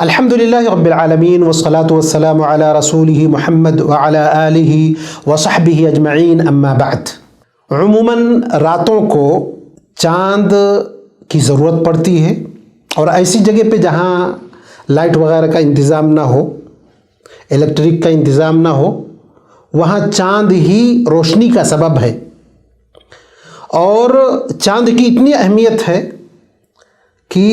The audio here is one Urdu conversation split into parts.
الحمد للہ رب العالمین والصلاة والسلام علی رسولہ محمد وعلی آلہ وصحبہ اجمعین اما بعد۔ عموماً راتوں کو چاند کی ضرورت پڑتی ہے اور ایسی جگہ پہ جہاں لائٹ وغیرہ کا انتظام نہ ہو، الیکٹرک کا انتظام نہ ہو، وہاں چاند ہی روشنی کا سبب ہے۔ اور چاند کی اتنی اہمیت ہے کہ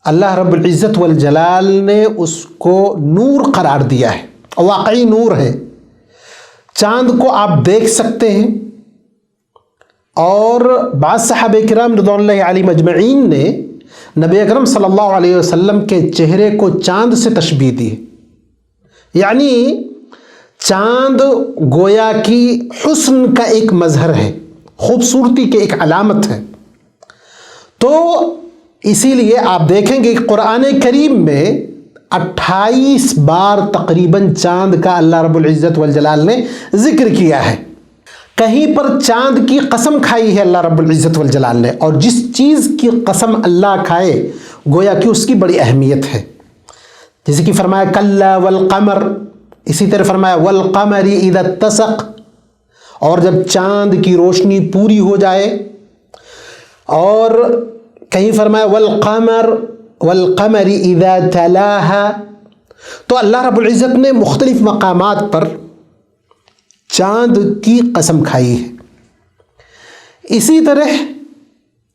اللہ رب العزت والجلال نے اس کو نور قرار دیا ہے، واقعی نور ہے۔ چاند کو آپ دیکھ سکتے ہیں، اور بعض صحابہ کرام رضوان اللہ علیہم اجمعین نے نبی اکرم صلی اللہ علیہ وسلم کے چہرے کو چاند سے تشبیہ دی ہے، یعنی چاند گویا کی حسن کا ایک مظہر ہے، خوبصورتی کی ایک علامت ہے۔ تو اسی لیے آپ دیکھیں گے کہ قرآن کریم میں 28 بار تقریباً چاند کا اللہ رب العزت والجلال نے ذکر کیا ہے۔ کہیں پر چاند کی قسم کھائی ہے اللہ رب العزت والجلال نے، اور جس چیز کی قسم اللہ کھائے گویا کہ اس کی بڑی اہمیت ہے۔ جیسے کہ فرمایا کلا والقمر، اسی طرح فرمایا والقمر اذا اتسق، اور جب چاند کی روشنی پوری ہو جائے، اور کہیں فرمایا والقمر اذا تلاہا۔ تو اللہ رب العزت نے مختلف مقامات پر چاند کی قسم کھائی ہے۔ اسی طرح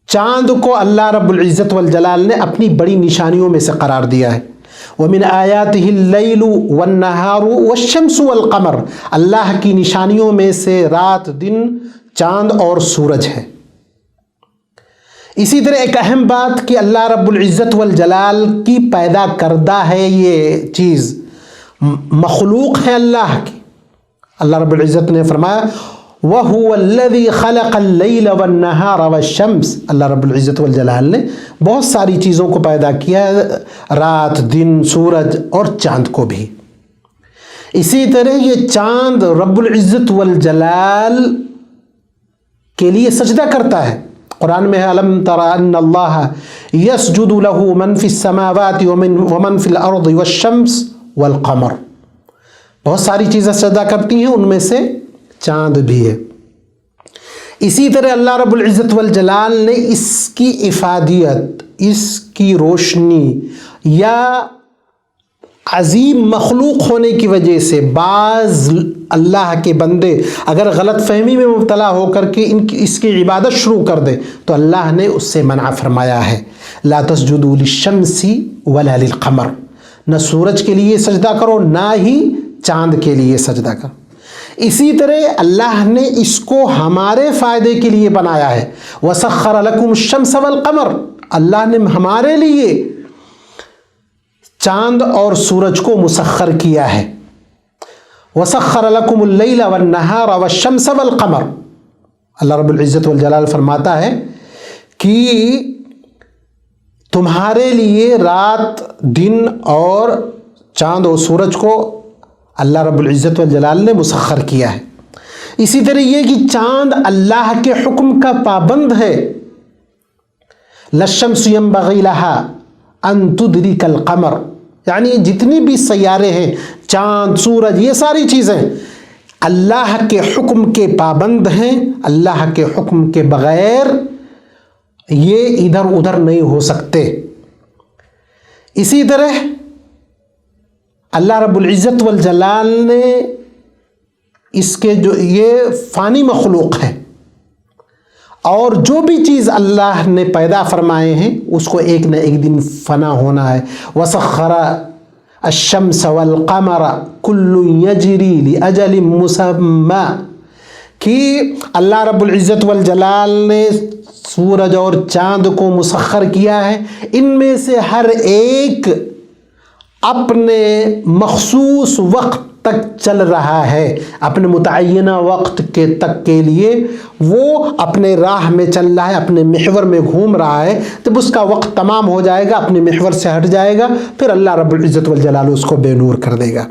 چاند کو اللہ رب العزت والجلال نے اپنی بڑی نشانیوں میں سے قرار دیا ہے۔ وَمِنْ آيَاتِهِ اللَّيْلُ وَالنَّهَارُ وَالشَّمْسُ وَالْقَمَرُ، اللہ کی نشانیوں میں سے رات دن چاند اور سورج ہے۔ اسی طرح ایک اہم بات کہ اللہ رب العزت والجلال کی پیدا کردہ ہے، یہ چیز مخلوق ہے اللہ کی۔ اللہ رب العزت نے فرمایا وَهُوَ الَّذِي خَلَقَ اللَّيْلَ وَالنَّهَارَ وَالشَّمْسَ، اللہ رب العزت والجلال نے بہت ساری چیزوں کو پیدا کیا ہے، رات دن سورج اور چاند کو بھی۔ اسی طرح یہ چاند رب العزت والجلال کے لیے سجدہ کرتا ہے۔ قرآن میں ہے الم تر ان اللہ یسجد له من فی السماوات ومن فی الارض والشمس والقمر، بہت ساری چیزیں سجدہ کرتی ہیں، ان میں سے چاند بھی ہے۔ اسی طرح اللہ رب العزت والجلال نے اس کی افادیت، اس کی روشنی یا عظیم مخلوق ہونے کی وجہ سے بعض اللہ کے بندے اگر غلط فہمی میں مبتلا ہو کر کے اس کی عبادت شروع کر دے تو اللہ نے اس سے منع فرمایا ہے، لا تسجدوا للشمس ولا للقمر، نہ سورج کے لیے سجدہ کرو نہ ہی چاند کے لیے سجدہ کرو۔ اسی طرح اللہ نے اس کو ہمارے فائدے کے لیے بنایا ہے، وَسَخَّرَ لَكُمُ الشَّمْسَ وَالْقَمَرَ، اللہ نے ہمارے لیے چاند اور سورج کو مسخر کیا ہے۔ وَسَخَّرَ لَكُمُ اللَّيْلَ وَالنَّهَارَ وَالشَّمْسَ وَالْقَمَرَ، اللہ رب العزت والجلال فرماتا ہے کہ تمہارے لیے رات دن اور چاند اور سورج کو اللہ رب العزت والجلال نے مسخر کیا ہے۔ اسی طرح یہ کہ چاند اللہ کے حکم کا پابند ہے، لَلشَّمْسُ يَنبَغِي لَهَا أَن تُدْرِكَ الْقَمَرَ، یعنی جتنی بھی سیارے ہیں، چاند سورج، یہ ساری چیزیں اللہ کے حکم کے پابند ہیں، اللہ کے حکم کے بغیر یہ ادھر ادھر نہیں ہو سکتے۔ اسی طرح اللہ رب العزت والجلال نے اس کے جو یہ فانی مخلوق ہے، اور جو بھی چیز اللہ نے پیدا فرمائے ہیں اس کو ایک نہ ایک دن فنا ہونا ہے۔ وَسَخَّرَ الشَّمْسَ وَالْقَمَرَ كُلٌّ يَجْرِي لِأَجَلٍ مُّسَمًّى، کہ اللہ رب العزت والجلال نے سورج اور چاند کو مسخر کیا ہے، ان میں سے ہر ایک اپنے مخصوص وقت تک چل رہا ہے، اپنے متعینہ وقت تک کے لیے وہ اپنے راہ میں چل رہا ہے، اپنے محور میں گھوم رہا ہے۔ جب اس کا وقت تمام ہو جائے گا، اپنے محور سے ہٹ جائے گا، پھر اللہ رب العزت والجلال اس کو بے نور کر دے گا۔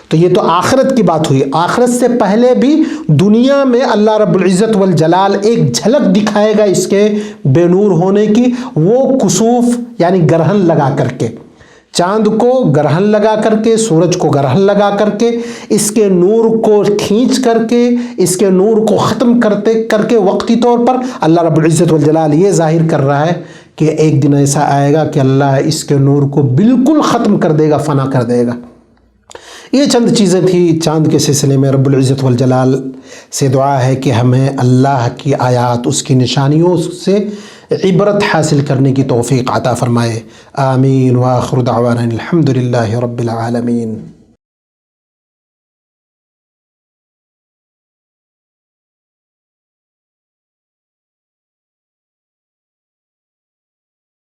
تو یہ تو آخرت کی بات ہوئی۔ آخرت سے پہلے بھی دنیا میں اللہ رب العزت والجلال ایک جھلک دکھائے گا اس کے بے نور ہونے کی، وہ کسوف یعنی گرہن لگا کر کے، چاند کو گرہن لگا کر کے، سورج کو گرہن لگا کر کے، اس کے نور کو کھینچ کر کے، اس کے نور کو ختم کر کے وقتی طور پر اللہ رب العزت والجلال یہ ظاہر کر رہا ہے کہ ایک دن ایسا آئے گا کہ اللہ اس کے نور کو بالکل ختم کر دے گا، فنا کر دے گا۔ یہ چند چیزیں تھیں چاند کے سلسلے میں۔ رب العزت والجلال سے دعا ہے کہ ہمیں اللہ کی آیات، اس کی نشانیوں سے عبرت حاصل کرنے کی توفیق عطا فرمائے۔ آمین۔ وآخر دعوانا الحمد للہ رب العالمین۔